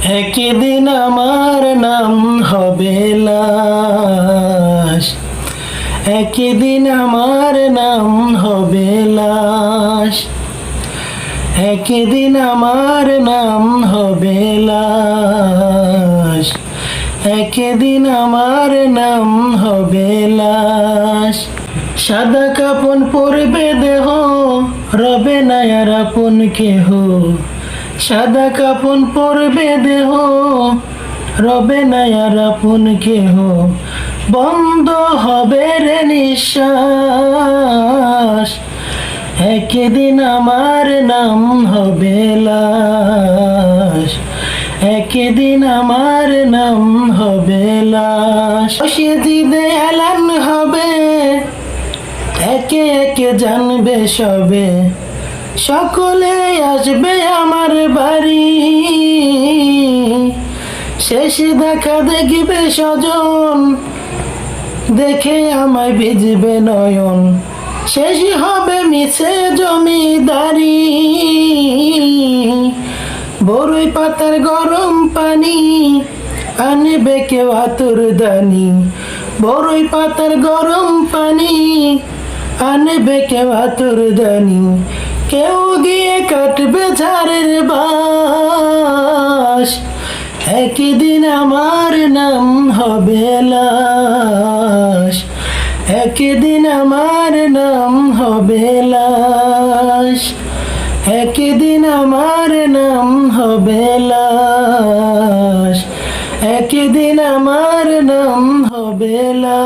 একদিন আমার নাম হবে লাশ, একদিন আমার নাম হবে লাশ, একদিন আমার নাম হবে লাশ, একদিন আমার নাম হবে লাশ। সাদা কাপন পরবে দেহ, রবে না আর আপন কেহ। সাদা কাপন পরবে দেহ, রবে না আর আপন কেহ। বন্ধ হবে রে নিঃশ্বাস, একদিন আমার নাম হবে লাশ, একদিন আমার নাম হবে লাশ। মসজিদে এলান হবে, একে একে জানবে সবে, সকলে আসবে আমার বাড়ি। শেষ দেখা দেখবে স্বজন, দেখে আমায় ভিজবে নয়ন। শেষ হবে মিছে জমিদারি, বরই পাতার গরম পানি আনবে কেউ আতর দানি। বরই পাতার গরম পানি আনবে কেউ আতর দানি। কেউ গিয়ে কাটবে ঝাড়ের বাঁশ, একদিন আমার নাম হবে লাশ, একদিন আমার নাম হবে লাশ, একদিন আমার নাম হবে লাশ, একদিন আমার নাম হবে লাশ।